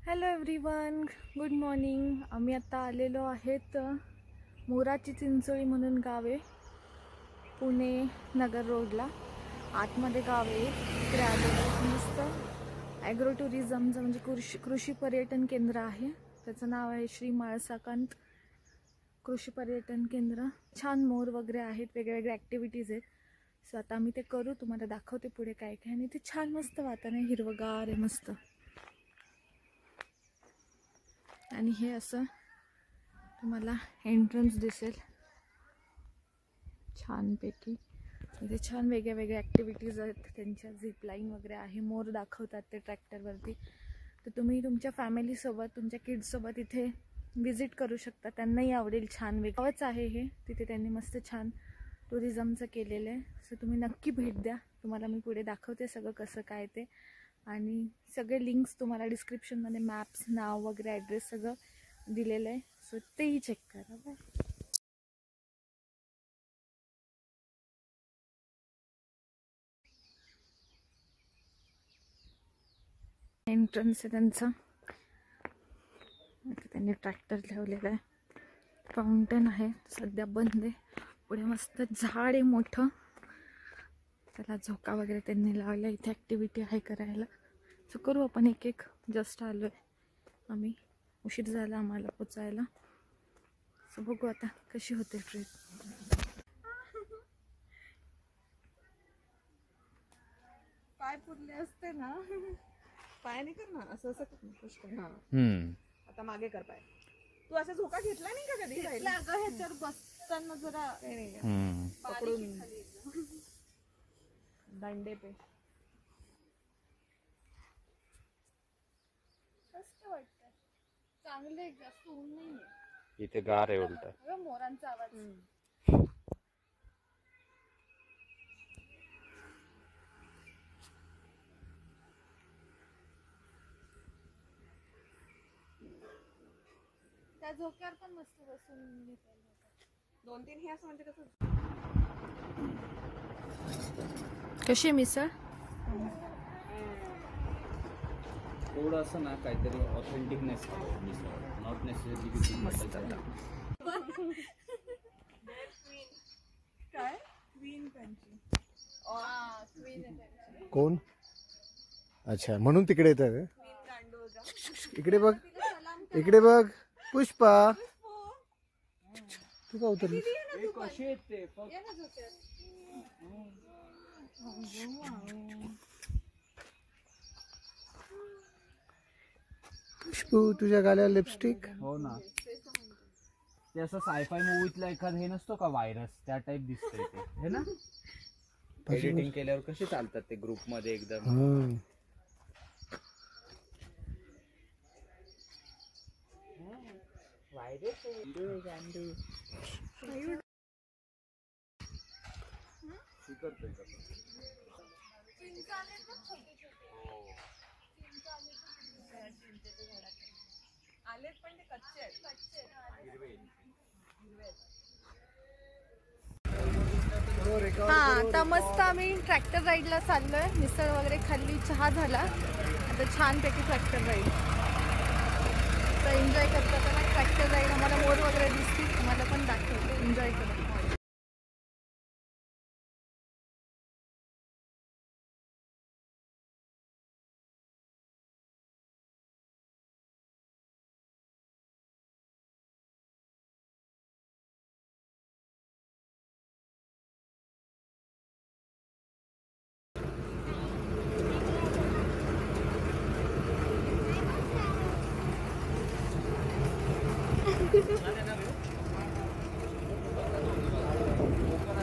Hello everyone, good morning. आम्ही आता आलेलो आहेत मोराची चिंचोळी म्हणून गाव आहे, पुणे नगर रोडला आतमध्ये गाव आहे. तिकडे आलेलो मस्त ॲग्रो टुरिझमचं म्हणजे कृषी पर्यटन केंद्र आहे. त्याचं नाव आहे श्री माळसाकांत कृषी पर्यटन केंद्र. छान मोर वगैरे आहेत, वेगवेगळ्या ॲक्टिव्हिटीज आहेत. सो आता आम्ही ते करू, तुम्हाला दाखवते पुढे काय काय. आणि ते छान मस्त वातावरण आहे, हिरवगार आहे मस्त. आणि हे असं तुम्हाला एंट्रन्स दिसेल छानपैकी. इथे छान वेगळ्या वेगळ्या ॲक्टिव्हिटीज आहेत त्यांच्या. झिपलाईन वगैरे आहे, मोर दाखवतात ते ट्रॅक्टरवरती. तर तुम्ही तुमच्या फॅमिलीसोबत तुमच्या किड्ससोबत इथे विजिट करू शकता, त्यांनाही आवडेल. छान वेगळंच आहे हे. तिथे त्यांनी मस्त छान टुरिझमचं केलेलं आहे. सो तुम्ही नक्की भेट द्या. तुम्हाला मी पुढे दाखवते सगळं कसं काय ते. आणि सगळे लिंक्स तुम्हाला डिस्क्रिप्शनमध्ये मॅप्स, नाव वगैरे, ॲड्रेस सगळं दिलेलं आहे. सो तेही चेक करा. बाय. एंट्रन्स आहे त्यांचं. त्यांनी ट्रॅक्टर ठेवलेलं आहे. फाउंटन आहे, सध्या बंद आहे. पुढे मस्त झाड आहे मोठं, त्याला झोका वगैरे त्यांनी लावला. इथे ॲक्टिव्हिटी आहे करायला. सो करू आपण एक एक. जस्ट आलो आहे आम्ही, उशीर झाला आम्हाला पोचायला. सो बघू आता कशी होते ट्रिप. पाय पुरले असते ना, पाय नाही कर ना, असं असं कर. आता मागे कर पाय. तू असा झोका घेतला नाही का कधी? ह्याच्यावर बसताना जरा पकडून दांडे पे मस्त वाटतं. चांगले, जास्त ऊन नाहीये इथे. गार आहे उलट. मोरांचा आवाज. त्या झोक्यावर पण मस्त बसून 2-3 हे असं म्हणजे कसं. कशी मिसळ? थोडं असं ना काहीतरी ऑथेंटिकनेस नॉट नेसेसरी मस्त. काय क्वीन त्यांची कोण? अच्छा, म्हणून तिकडे येत आहे. इकडे बघ, इकडे बघ पुष्पा. तू का उतरली? कशी येते पुष्पू, तुझ्या गाल्यावर लिपस्टिक. हो ना, ते असं सायफाय मूवीतला एखाद हे नसतो का व्हायरस, त्या टाइप दिसतंय ते, हे ना. एडिटिंग केल्यावर कसे चालतात ते ग्रुप मध्ये एकदम. आलेत पण ते कच्चे आहेत. हा, आता मस्त आम्ही ट्रॅक्टर राईडला चाललोय. मिसळ वगैरे खाल्ली, चहा झाला. आता छानपैकी ट्रॅक्टर राईड. तर एन्जॉय करतात ना ट्रॅक्टर राईड. आम्हाला मोर वगैरे दिसतील, तुम्हाला पण दाखवतो. एन्जॉय करतो.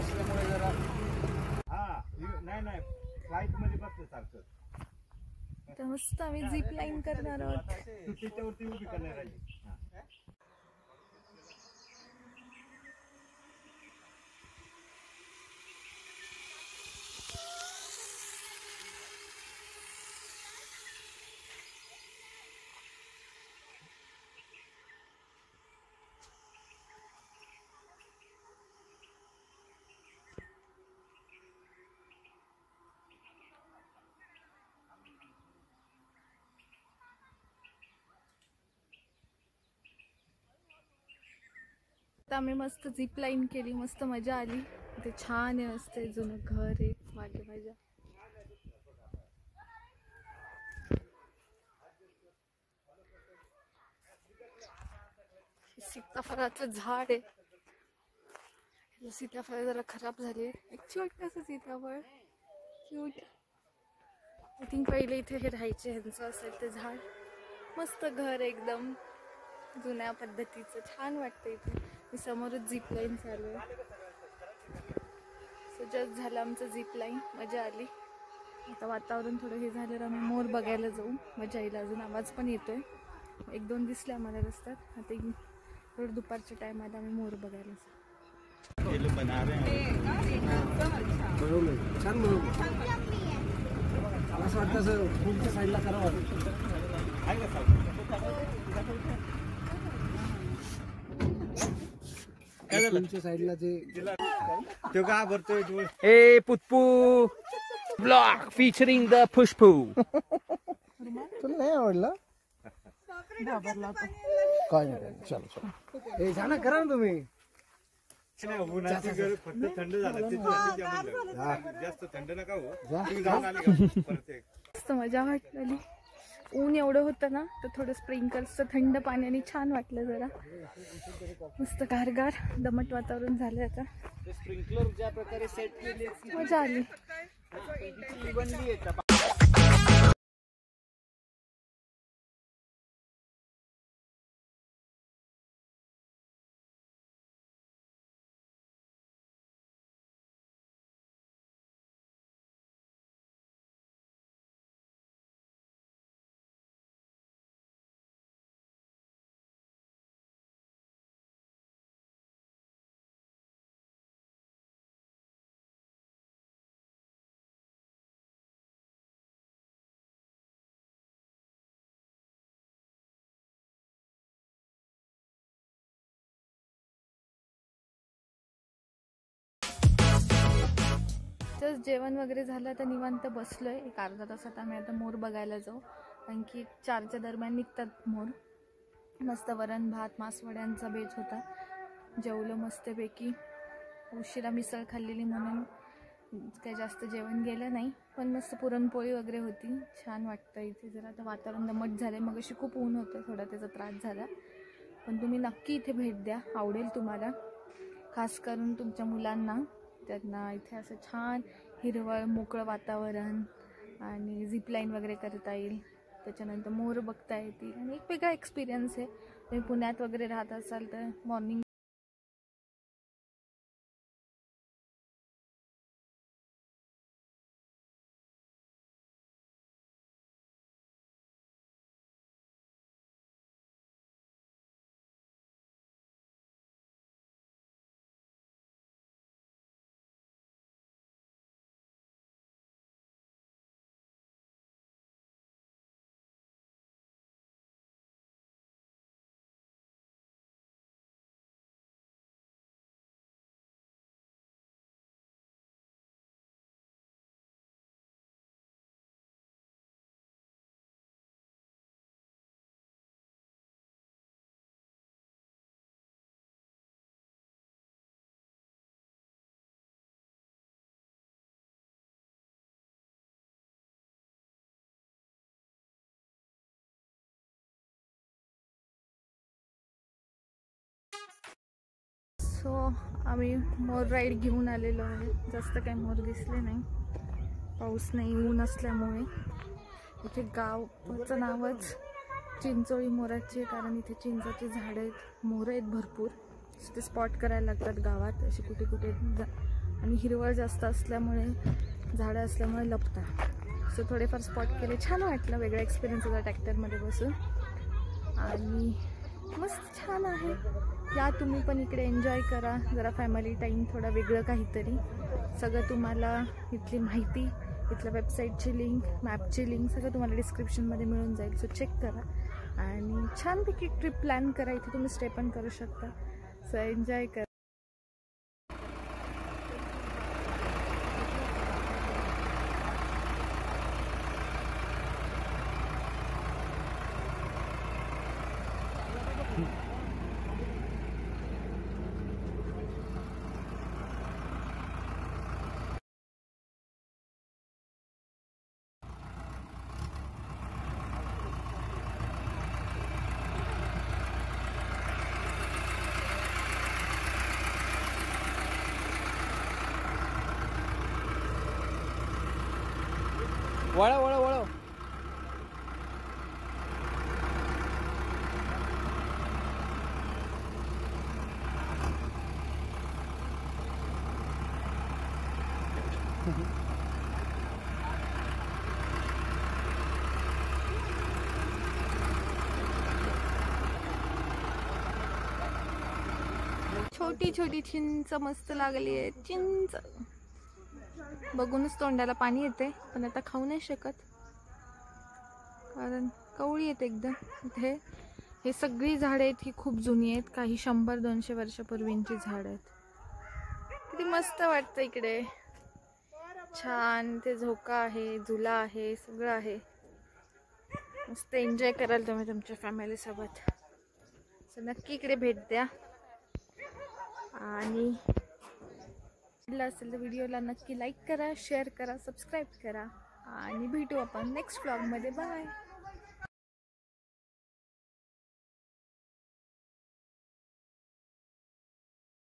असल्यामुळे जरा नाही फ्लाईट मध्ये बसलं सारखं. तर मस्त आम्ही झिप लाईन करणार आहोत. त्याच्यावरती उभी करणार आहे. आता आम्ही मस्त झिप लाईन केली, मस्त मजा आली. ते छान आहे, मस्त जुनं घर आहे मागे माझ्या. सीताफळाचं झाड आहे. सीताफळ जरा खराब झाले. एक छोटंसं सीताफळ क्यूट. आय थिंक पहिले इथे हे राहायचे, ह्यांचं असेल ते झाड. मस्त घर एकदम जुन्या पद्धतीचं, छान वाटतं इथे. मी समोरच झिप लाईन चालू आहे. सो जस्ट झालं आमचं झिप लाईन, मजा आली. आता वातावरण थोडं हे झालं, आम्ही मोर बघायला जाऊ, मजा येईल. अजून आवाज पण येतोय, 1-2 दिसले आम्हाला रस्त्यात. आता थोडं दुपारच्या टायमात आम्ही मोर बघायला जाऊ. छान असं वाटतं असं पुढच्या साईडला करावं. पुढच्या साईडला ते का भरतोय. ए पुष्पू ब्लॉग फीचरिंग द पुष्पू. तुला नाही आवडला काय नाही. चल चल हे जाणं करा ना तुम्ही. फक्त थंड झालं, जास्त थंड नका मस्त मजा वाटली. ऊन एवढं होतं ना, तर थोडं स्प्रिंकल्सचं थंड पाण्याने छान वाटलं. जरा मस्त गारगार दमट वातावरण झालं. आता स्प्रिंकलर ज्या प्रकारे सेट केली, मजा आली. जस्ट जेवण वगैरे झालं, तर निवांत बसलोय. एक अर्धा तासात आम्ही आता मोर बघायला जाऊ, कारण की 4च्या दरम्यान निघतात मोर. मस्त वरण भात मासवड्यांचा बेत होता. जेवलं मस्तपैकी. उशिरा मिसळ खाल्लेली म्हणून काही जास्त जेवण गेलं नाही, पण मस्त पुरणपोळी वगैरे होती. छान वाटतं इथे. जरा आता वातावरण दमट झालं. मग अशी खूप ऊन होतं, थोडा त्याचा त्रास झाला. पण तुम्ही नक्की इथे भेट द्या, आवडेल तुम्हाला. खास करून तुमच्या मुलांना, त्यांना इथे असं छान हिरवळ मोकळं वातावरण आणि झिपलाईन वगैरे करता येईल. त्याच्यानंतर मोर बघता येतील आणि एक वेगळा एक्सपिरियन्स आहे. तुम्ही पुण्यात वगैरे राहत असाल तर मॉर्निंग सो आम्ही मोर राईड घेऊन आलेलो आहे. जास्त काही मोर दिसले नाही, पाऊस नाही, ऊन असल्यामुळे. इथे गावाचं नावच चिंचोळी मोराची आहे, कारण इथे चिंचाची झाडं आहेत, मोरं आहेत भरपूर. ते स्पॉट करायला लागतात गावात असे कुठे कुठे. आणि हिरवळ जास्त असल्यामुळे, झाडं असल्यामुळे लपतात. सो थोडेफार स्पॉट केले. छान वाटलं, वेगळा एक्सपिरियन्स होता ट्रॅक्टरमध्ये बसून. आणि मस्त छान आहे. या तुम्ही पण इकडे एन्जॉय करा, जरा फॅमिली टाईम, थोडा वेगळं काहीतरी. सगळं तुम्हाला इथली माहिती, इथल्या वेबसाईटची लिंक, मॅपची लिंक सगळं तुम्हाला डिस्क्रिप्शनमध्ये मिळून जाईल. सो चेक करा आणि छानपैकी ट्रिप प्लॅन करा. इथे तुम्ही स्टे पण करू शकता. सो एन्जॉय करा. वळव वळव वळव. छोटी छोटी चिंच मस्त लागली आहे. चिंच बघूनच तोंडाला पाणी येते, पण आता खाऊ नाही शकत कारण कवळी येते एकदम. इथे हे सगळी झाडं आहेत ही खूप जुनी आहेत, काही 100-200 वर्षापूर्वींची झाड आहेत. किती मस्त वाटतं इकडे, छान. ते झोका आहे, झुला आहे, सगळं आहे. मस्त एन्जॉय कराल तुम्ही तुमच्या फॅमिली सोबत. सो नक्की इकडे भेट द्या. आणि असेल तर व्हिडिओला नक्की लाईक करा, शेअर करा, सबस्क्राईब करा आणि भेटू आपण नेक्स्ट व्लॉगमध्ये. बाय.